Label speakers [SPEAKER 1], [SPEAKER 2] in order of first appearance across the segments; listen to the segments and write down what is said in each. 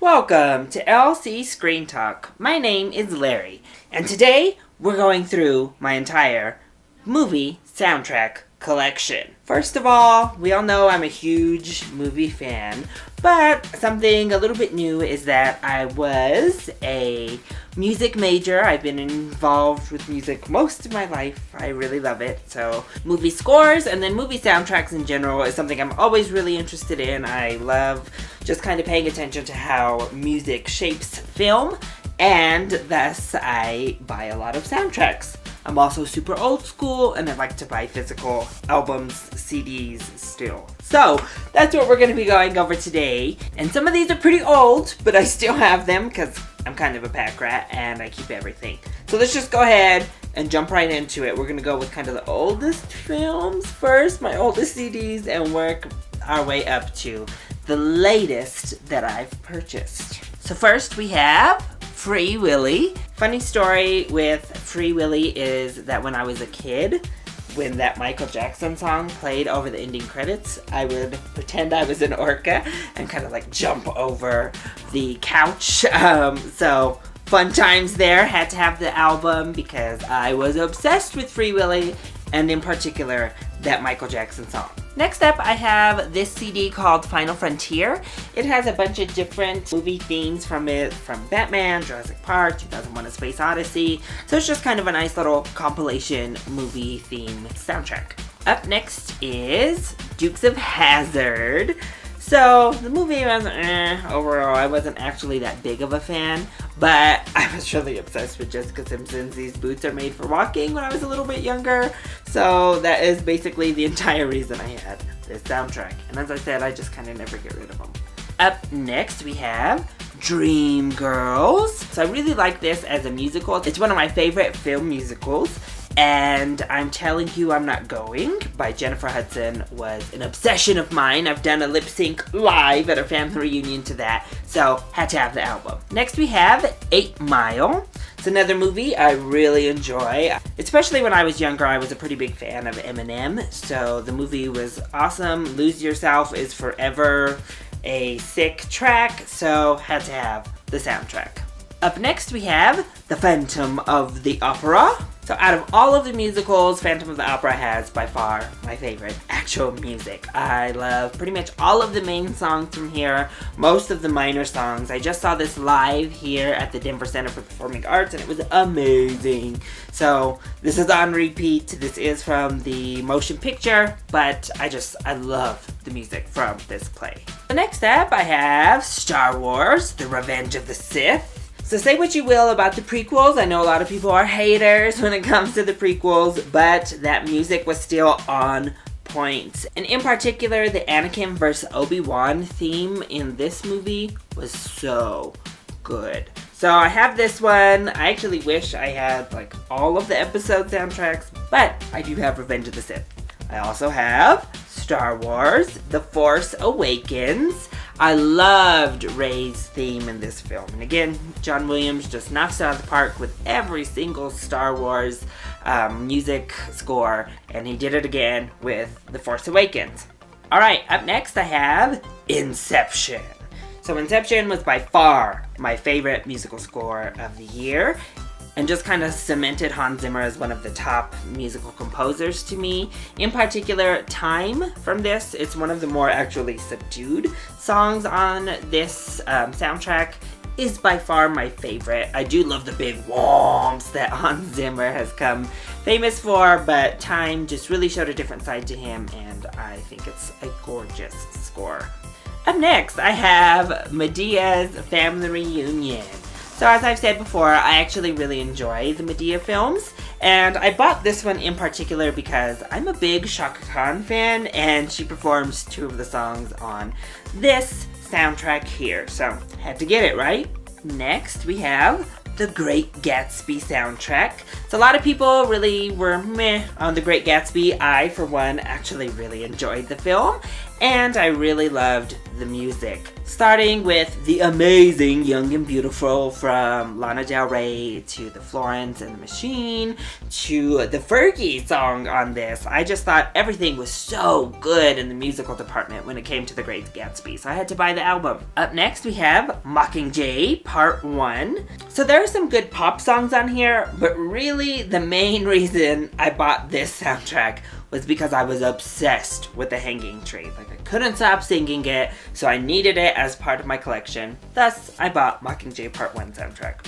[SPEAKER 1] Welcome to LC Screen Talk. My name is Larry, and today we're going through my entire movie soundtrack collection. First of all, we all know I'm a huge movie fan, but something a little bit new is that I was a music major. I've been involved with music most of my life. I really love it. So movie scores and then movie soundtracks in general is something I'm always really interested in. I love just kind of paying attention to how music shapes film, and thus I buy a lot of soundtracks. I'm also super old school and I like to buy physical albums, CDs still. So that's what we're going to be going over today. And some of these are pretty old, but I still have them because I'm kind of a pack rat and I keep everything. So let's just go ahead and jump right into it. We're going to go with kind of the oldest films first, my oldest CDs, and work our way up to the latest that I've purchased. So first we have Free Willy. Funny story with Free Willy is that when I was a kid, when that Michael Jackson song played over the ending credits, I would pretend I was an orca and kind of like jump over the couch. So fun times there. Had to have the album because I was obsessed with Free Willy, and in particular that Michael Jackson song. Next up, I have this CD called Final Frontier. It has a bunch of different movie themes from Batman, Jurassic Park, 2001: A Space Odyssey. So it's just kind of a nice little compilation movie theme soundtrack. Up next is Dukes of Hazzard. So the movie was overall. I wasn't actually that big of a fan, but I was really obsessed with Jessica Simpson's These Boots Are Made for Walking when I was a little bit younger. So that is basically the entire reason I had this soundtrack. And as I said, I just kind of never get rid of them. Up next we have Dreamgirls. So I really like this as a musical. It's one of my favorite film musicals. And I'm Telling You I'm Not Going by Jennifer Hudson was an obsession of mine. I've done a lip sync live at a family reunion to that, so had to have the album. Next we have 8 Mile. It's another movie I really enjoy. Especially when I was younger, I was a pretty big fan of Eminem, so the movie was awesome. Lose Yourself is forever a sick track, so had to have the soundtrack. Up next we have The Phantom of the Opera. So out of all of the musicals, Phantom of the Opera has by far my favorite actual music. I love pretty much all of the main songs from here, most of the minor songs. I just saw this live here at the Denver Center for Performing Arts and it was amazing. So this is on repeat. This is from the motion picture, but I love the music from this play. So next up I have Star Wars: The Revenge of the Sith. So say what you will about the prequels. I know a lot of people are haters when it comes to the prequels, but that music was still on point. And in particular, the Anakin versus Obi-Wan theme in this movie was so good. So I have this one. I actually wish I had like all of the episode soundtracks, but I do have Revenge of the Sith. I also have Star Wars: The Force Awakens. I loved Rey's theme in this film. And again, John Williams just knocks it out of the park with every single Star Wars music score. And he did it again with The Force Awakens. Alright, up next I have Inception. So Inception was by far my favorite musical score of the year, and just kind of cemented Hans Zimmer as one of the top musical composers to me. In particular, Time from this, it's one of the more actually subdued songs on this soundtrack, is by far my favorite. I do love the big whomps that Hans Zimmer has come famous for, but Time just really showed a different side to him, and I think it's a gorgeous score. Up next, I have Medea's Family Reunion. So as I've said before, I actually really enjoy the Medea films, and I bought this one in particular because I'm a big Chaka Khan fan, and she performs 2 of the songs on this soundtrack here, so had to get it, right? Next, we have The Great Gatsby soundtrack. So a lot of people really were meh on The Great Gatsby. I, for one, actually really enjoyed the film, and I really loved the music. Starting with the amazing Young and Beautiful from Lana Del Rey, to the Florence and the Machine, to the Fergie song on this. I just thought everything was so good in the musical department when it came to The Great Gatsby, so I had to buy the album. Up next we have Mockingjay Part 1. So there are some good pop songs on here, but really the main reason I bought this soundtrack was because I was obsessed with The Hanging Tree. Like, I couldn't stop singing it, so I needed it as part of my collection. Thus, I bought Mockingjay Part 1 soundtrack.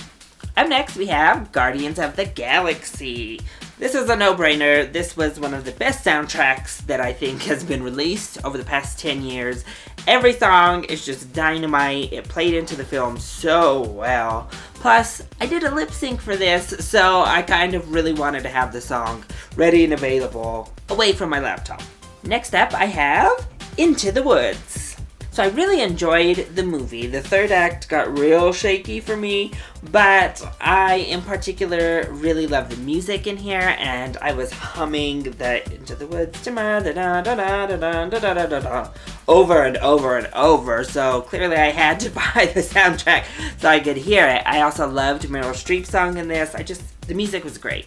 [SPEAKER 1] Up next, we have Guardians of the Galaxy. This is a no-brainer. This was one of the best soundtracks that I think has been released over the past 10 years. Every song is just dynamite. It played into the film so well. Plus, I did a lip sync for this, so I kind of really wanted to have the song ready and available away from my laptop. Next up, I have Into the Woods. So I really enjoyed the movie. The third act got real shaky for me, but I, in particular, really love the music in here, and I was humming the Into the Woods over and over and over, so clearly I had to buy the soundtrack so I could hear it. I also loved Meryl Streep's song in this. The music was great.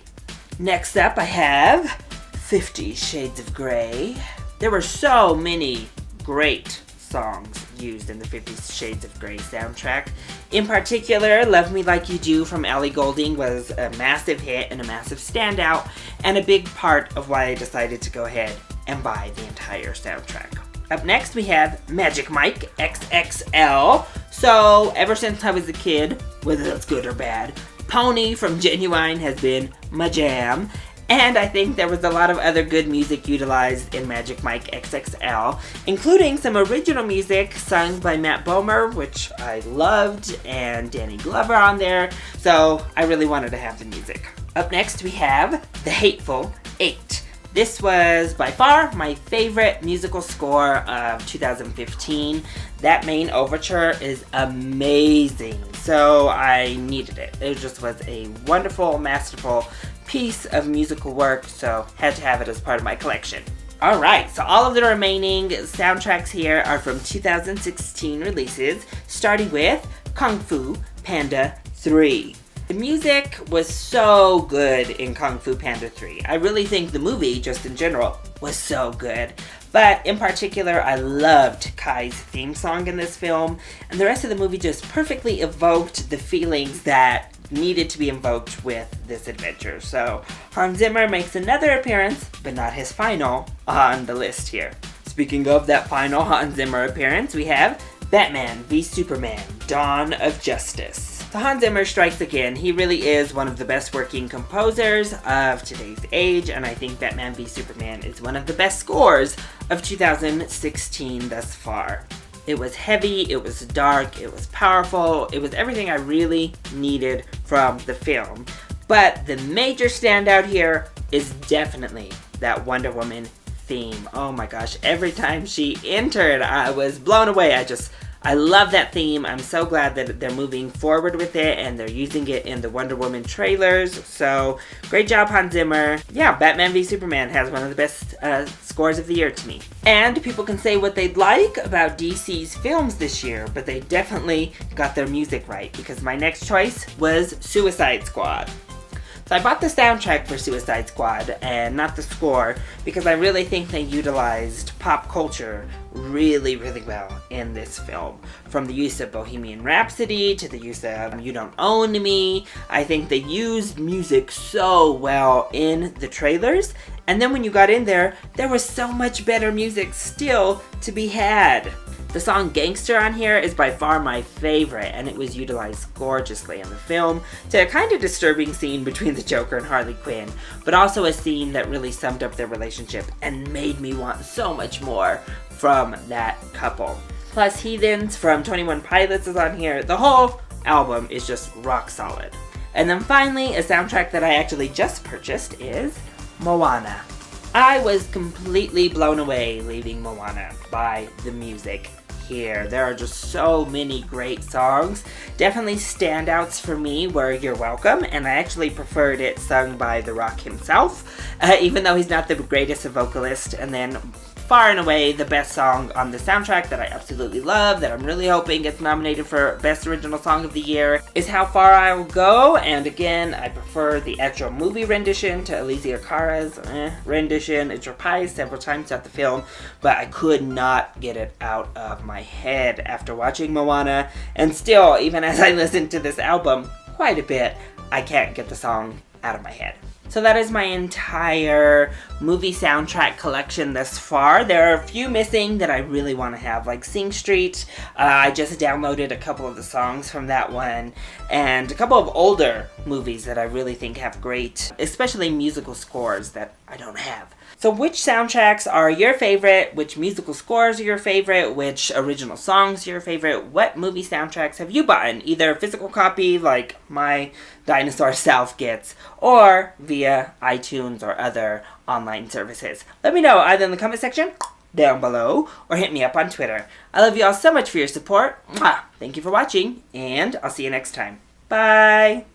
[SPEAKER 1] Next up, I have 50 Shades of Grey. There were so many great songs used in the 50 Shades of Grey soundtrack. In particular, Love Me Like You Do from Ellie Goulding was a massive hit and a massive standout, and a big part of why I decided to go ahead and buy the entire soundtrack. Up next, we have Magic Mike XXL. So, ever since I was a kid, whether that's good or bad, Pony from Genuine has been my jam. And I think there was a lot of other good music utilized in Magic Mike XXL, including some original music sung by Matt Bomer, which I loved, and Danny Glover on there, so I really wanted to have the music. Up next we have The Hateful Eight. This was by far my favorite musical score of 2015. That main overture is amazing, so I needed it. It just was a wonderful, masterful piece of musical work, so had to have it as part of my collection. Alright, so all of the remaining soundtracks here are from 2016 releases, starting with Kung Fu Panda 3. The music was so good in Kung Fu Panda 3. I really think the movie, just in general, was so good. But in particular, I loved Kai's theme song in this film, and the rest of the movie just perfectly evoked the feelings that needed to be invoked with this adventure. So Hans Zimmer makes another appearance, but not his final, on the list here. Speaking of that final Hans Zimmer appearance, we have Batman v Superman: Dawn of Justice. So Hans Zimmer strikes again. He really is one of the best working composers of today's age, and I think Batman v Superman is one of the best scores of 2016 thus far. It was heavy, it was dark, it was powerful, it was everything I really needed from the film. But the major standout here is definitely that Wonder Woman theme. Oh my gosh, every time she entered, I was blown away. I love that theme. I'm so glad that they're moving forward with it and they're using it in the Wonder Woman trailers. So, great job, Hans Zimmer. Yeah, Batman v Superman has one of the best scores of the year to me. And people can say what they'd like about DC's films this year, but they definitely got their music right, because my next choice was Suicide Squad. So I bought the soundtrack for Suicide Squad and not the score, because I really think they utilized pop culture really, really well in this film. From the use of Bohemian Rhapsody to the use of You Don't Own Me, I think they used music so well in the trailers. And then when you got in there was so much better music still to be had. The song Gangster on here is by far my favorite, and it was utilized gorgeously in the film to a kind of disturbing scene between the Joker and Harley Quinn, but also a scene that really summed up their relationship and made me want so much more from that couple. Plus, Heathens from 21 Pilots is on here. The whole album is just rock solid. And then finally, a soundtrack that I actually just purchased is Moana. I was completely blown away leaving Moana by the music here. There are just so many great songs. Definitely standouts for me were You're Welcome, and I actually preferred it sung by The Rock himself, even though he's not the greatest vocalist. And then far and away the best song on the soundtrack that I absolutely love, that I'm really hoping gets nominated for Best Original Song of the Year, is How Far I Will Go. And again, I prefer the actual movie rendition to Alicia Cara's rendition. It's reprised several times throughout the film, but I could not get it out of my head after watching Moana. And still, even as I listen to this album quite a bit, I can't get the song out of my head. So that is my entire movie soundtrack collection thus far. There are a few missing that I really want to have, like Sing Street. I just downloaded a couple of the songs from that one, and a couple of older movies that I really think have great, especially musical scores that I don't have. So which soundtracks are your favorite? Which musical scores are your favorite? Which original songs are your favorite? What movie soundtracks have you bought? Either a physical copy like my Dinosaur Self gets, or via iTunes or other online services. Let me know either in the comment section down below or hit me up on Twitter. I love you all so much for your support. Mwah! Thank you for watching, and I'll see you next time. Bye!